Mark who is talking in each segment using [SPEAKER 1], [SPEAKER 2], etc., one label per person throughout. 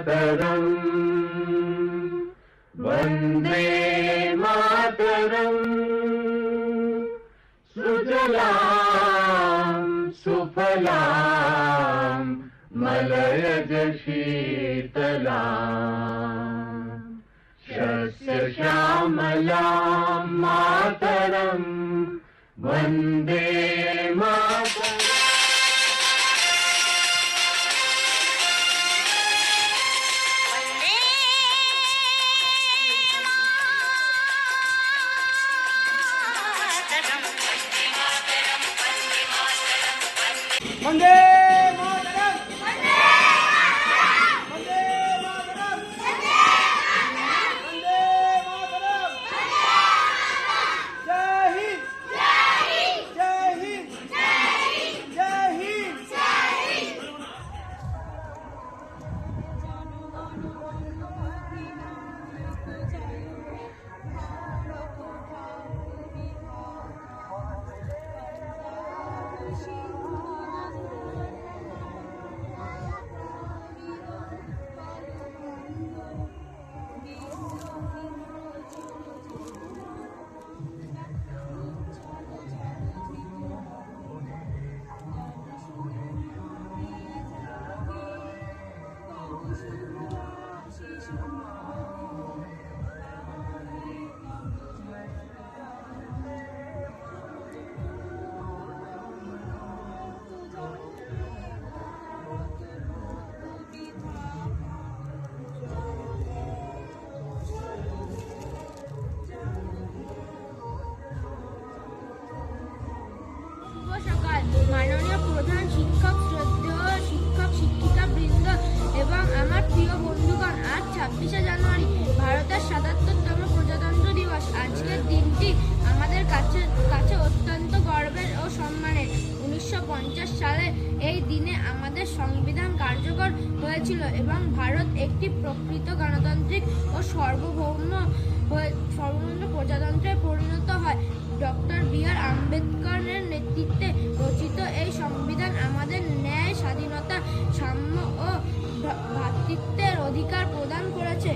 [SPEAKER 1] मातरम वंदे मातरम सुजलाम सुफलाम मलयज शीतलाम शस्य श्यामलाम मातरम वंदे मातरम।
[SPEAKER 2] वंदे मातरम वंदे मातरम वंदे मातरम जय हिंद जय हिंद जय हिंद जय हिंद।
[SPEAKER 3] মাননীয় প্রধান শিক্ষক, শ্রদ্ধেয় শিক্ষক শিক্ষিকা বৃন্দ এবং আমার প্রিয় বন্ধুগণ, আজ 26শে জানুয়ারি ভারতের ৭৭তম প্রজাতন্ত্র দিবস। আজকের দিনটি আমাদের কাছে অত্যন্ত গর্বের ও সম্মানের। ১৯৫০ সালে এই দিনে আমাদের সংবিধান কার্যকর হয়েছিল এবং ভারত একটি প্রকৃত গণতান্ত্রিক ও সার্বভৌম প্রজাতন্ত্রে পরিণত হয়। Doctor B.R.. আম্বেদকরের নেতৃত্বে রচিত এই সংবিধান আমাদের ন্যায়, স্বাধীনতা, সাম্য ও ভ্রাতৃত্বের অধিকার প্রদান করেছে।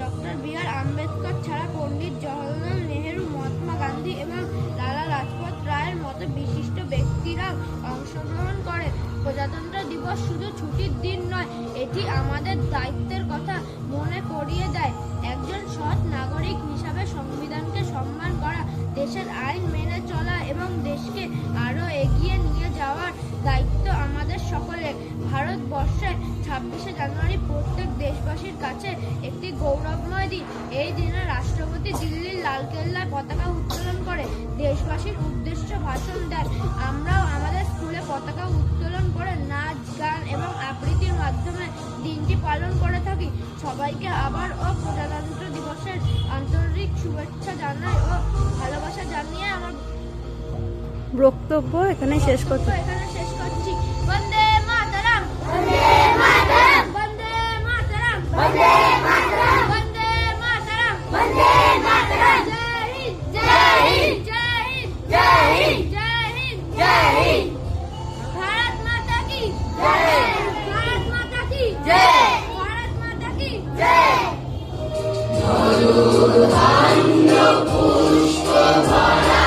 [SPEAKER 3] Doctor B.R.. আম্বেদকর ছাড়া পণ্ডিত জওহরলাল নেহেরু, মহাত্মা গান্ধী এবং লালা লাজপত রায়ের মতো বিশিষ্ট ব্যক্তিরাও অংশগ্রহণ করে। প্রজাতন্ত্র দিবস শুধু ছুটির দিন নয়, এটি আমাদের দায়িত্বের কথা মনে করিয়ে দেয়। একজন সৎ নাগরিক হিসাবে সংবিধানকে সম্মান করা, দেশের আইন মেনে চলা এবং দেশকে আরও এগিয়ে নিয়ে যাওয়ার দায়িত্ব আমাদের সকলের। ভারতবর্ষে ২৬শে জানুয়ারি প্রত্যেক দেশবাসীর কাছে একটি গৌরবময় দিন। এই দিনে রাষ্ট্রপতি দিল্লির লালকেল্লায় পতাকা উত্তোলন করে দেশবাসীর উদ্দেশ্যে ভাষণ দেন। আমরাও আমাদের স্কুলে পতাকা উত্তোলন করে নাচ, গান এবং আবৃত্তির মাধ্যমে দিনটি পালন করে থাকি। সবাইকে আবারও প্রজাতন্ত্র দিবসের আন্তরিক শুভেচ্ছা জানাই ও ভালোবাসা জানিয়ে আমার
[SPEAKER 4] বক্তব্য এখানে শেষ করছি।
[SPEAKER 3] বন্দে মাতরম বন্দে মাতরম বন্দে মাতরম বন্দে মাতরম বন্দে মাতরম বন্দে মাতরম। জয় হিন্দ জয় হিন্দ জয় হিন্দ জয় হিন্দ জয় হিন্দ জয় হিন্দ। ভারত মাতা কি জয়, ভারত মাতা কি জয়, ভারত মাতা কি জয়। পুষ্প ভরা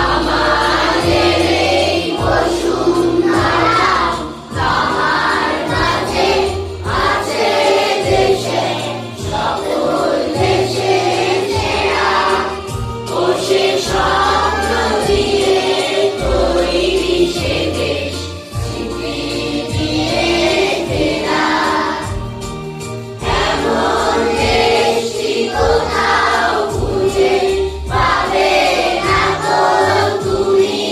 [SPEAKER 3] আমাদের এই বসুন্ধরা, তাহার মাঝে আছে দেশে সকল দেশে সেরা, ও সে স্বপ্ন দিয়ে তৈরি সে দেশ, স্মৃতি দিয়ে ঘেরা। এমন দেশটি কোথাও খুঁজে পাবে না তো তুমি,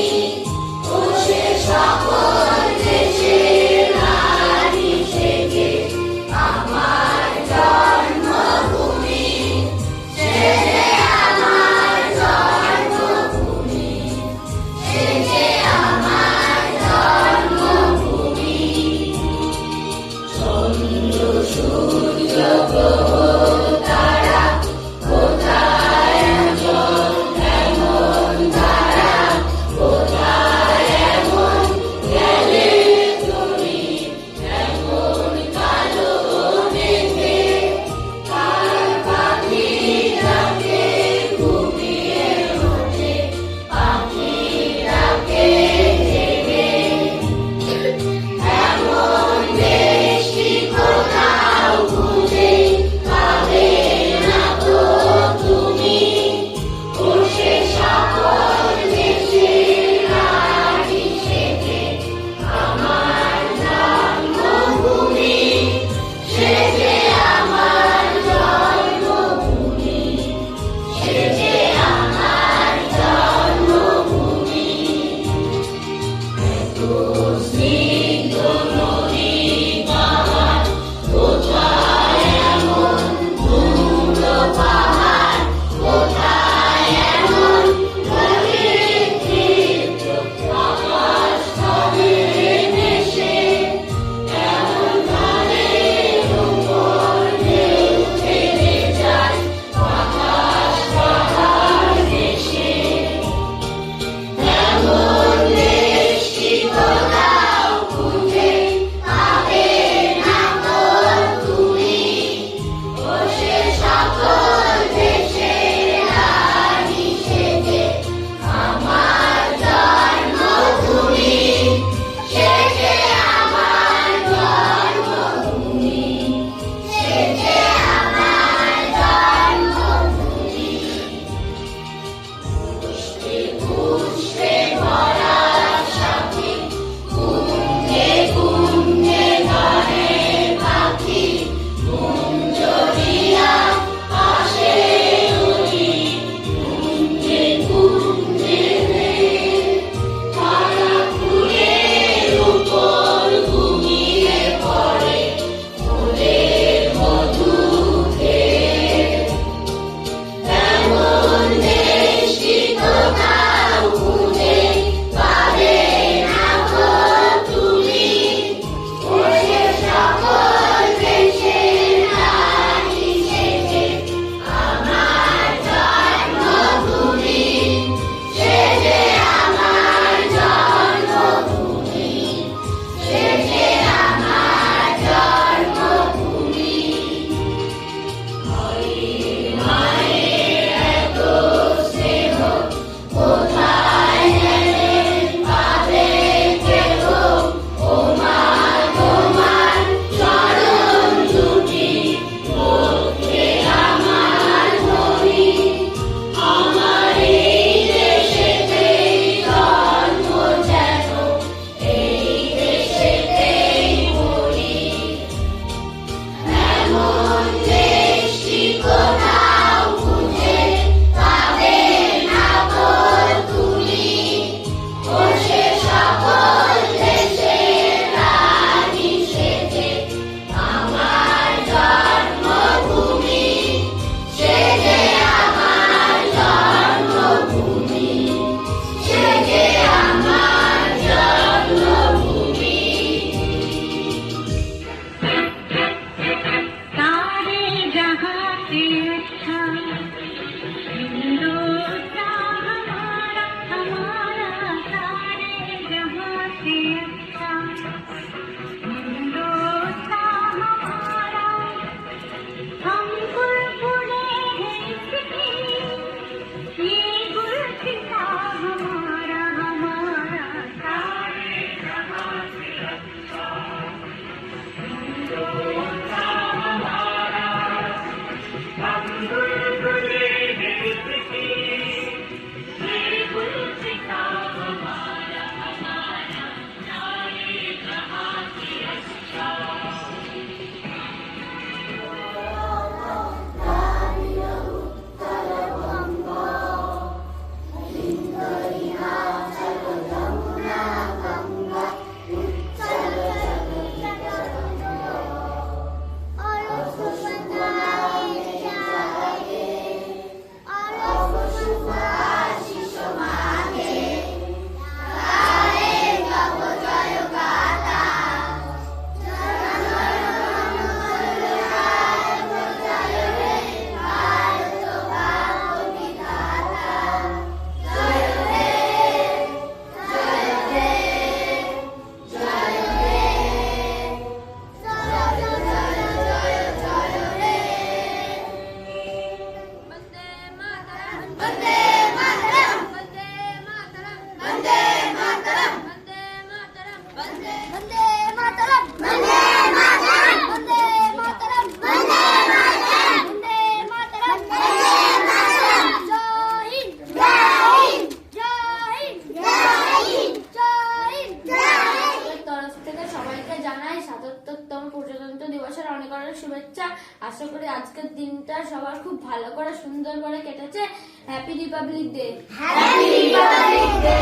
[SPEAKER 3] ও সে সকল দেশের রানী থেকে আমার জন্মভূমি, সে যে আমার জন্মভূমি, সে যে আমার জন্মভূমি। চন্দ্র সূর্য গ্রহ তারা কোথায় এমন এমন ধারা, কোথায় এমন গেলে তুমি এমন কালো প্রজাতন্ত্র দিবসের অনেক অনেক শুভেচ্ছা। আশা করি আজকের দিনটা সবার খুব ভালো করে সুন্দর করে কেটেছে। Happy Republic day. Happy Republic day.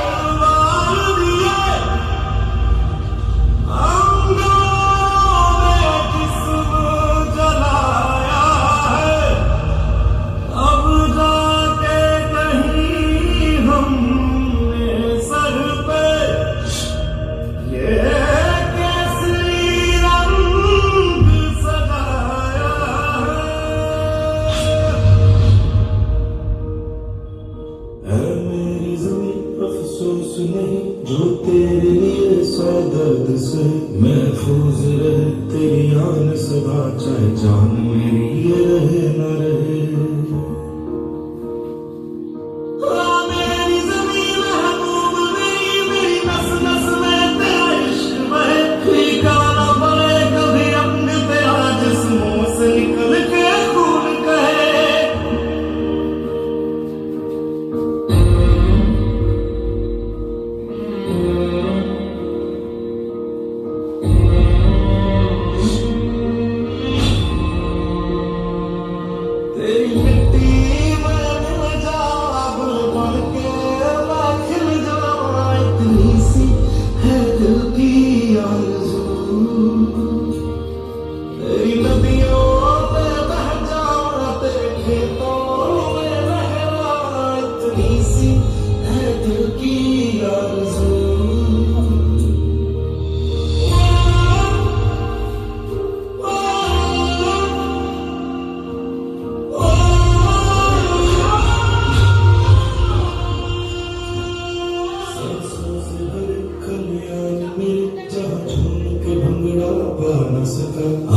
[SPEAKER 5] जो तेरे लिए सौ दर्द से महफूज रहे तेरी आन सदा, चाहे जान मेरी ये रहे न रहे। मेरी ज़मीं महबूब मेरी नस नस में तेरा इश्क बहे, फीका न पड़े कभी रंग तेरा जिस्मों से निकल के खून कहे।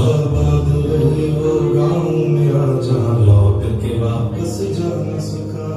[SPEAKER 5] आबाद रहे वो गाँव मेरा जहाँ लौट के वापस जा न सका।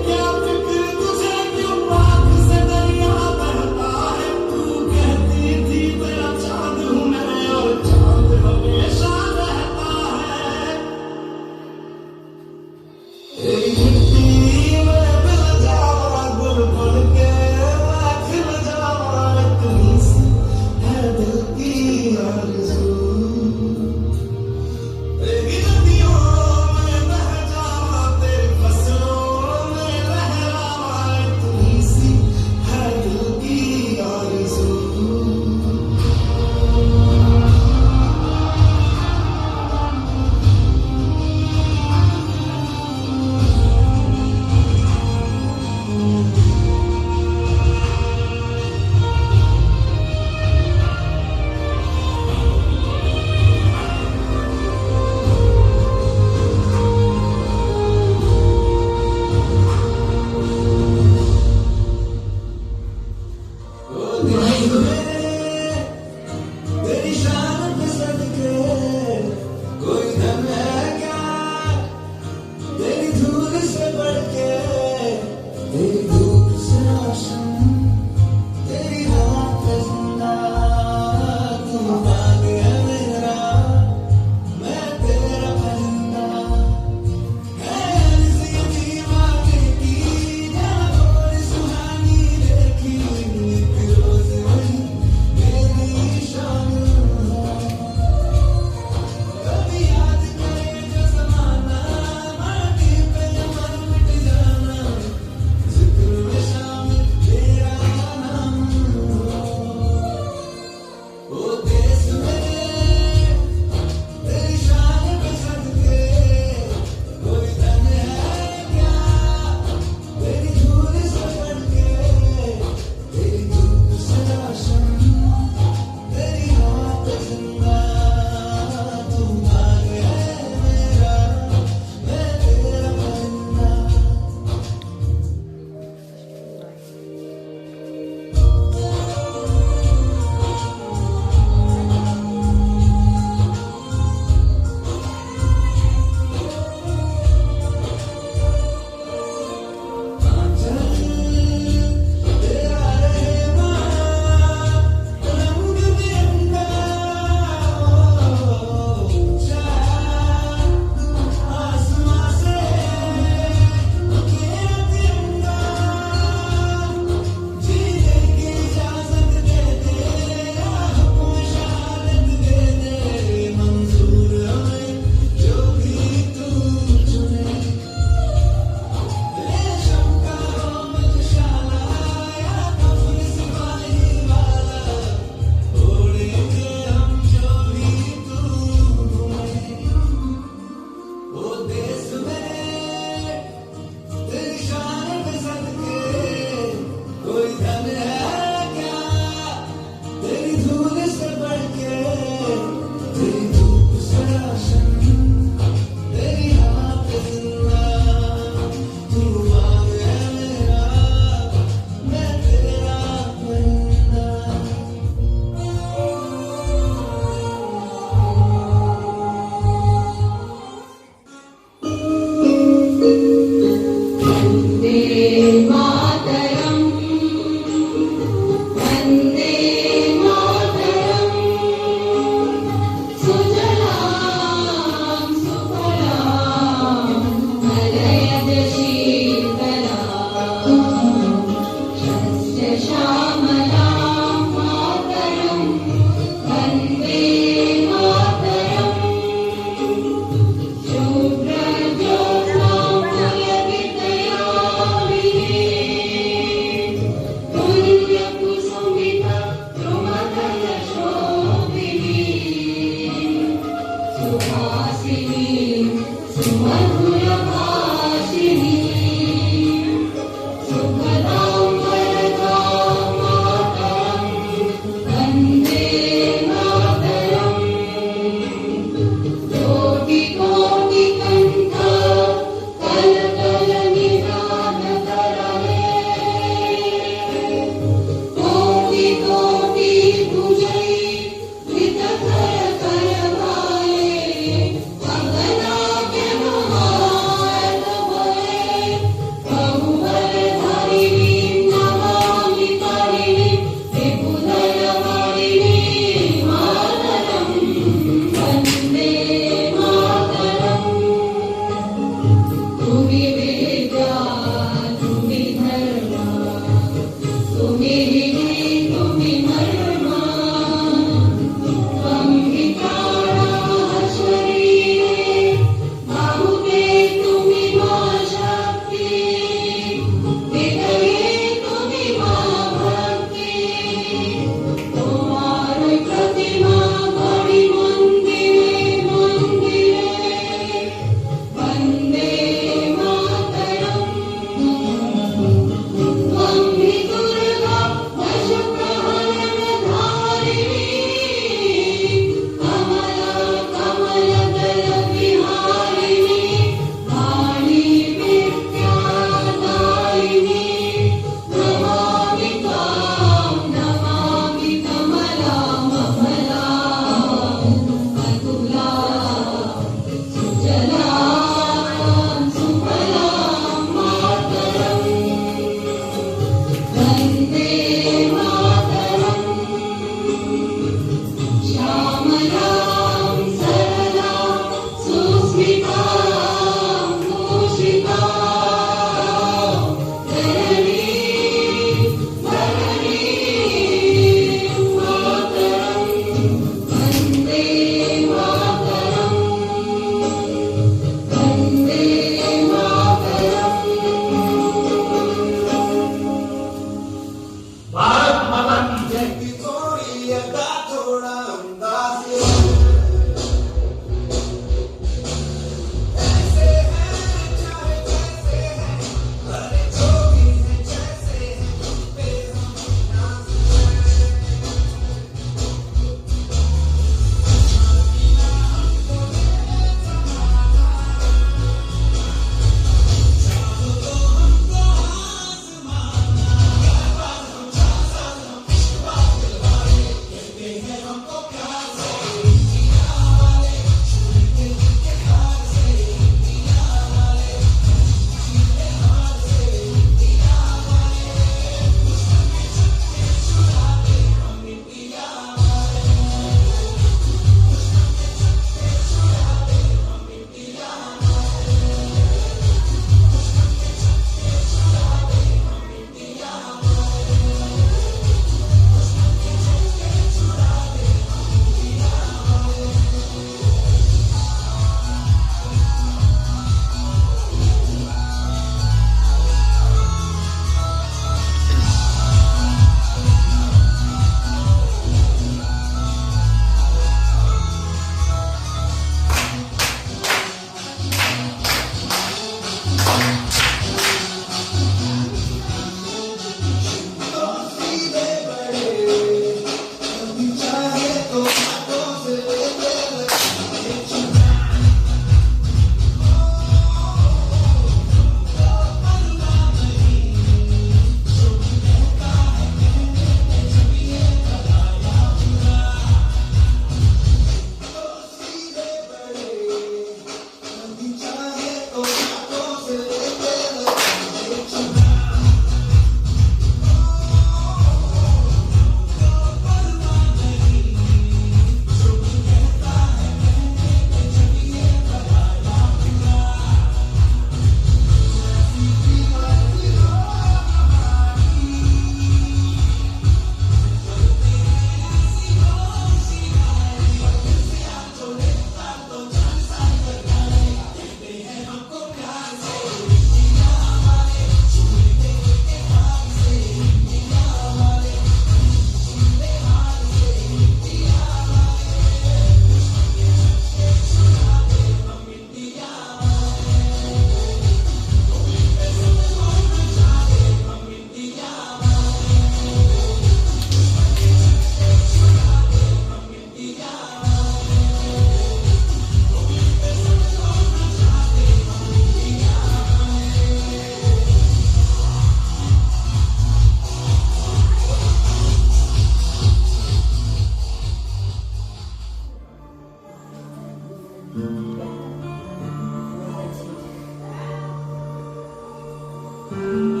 [SPEAKER 5] है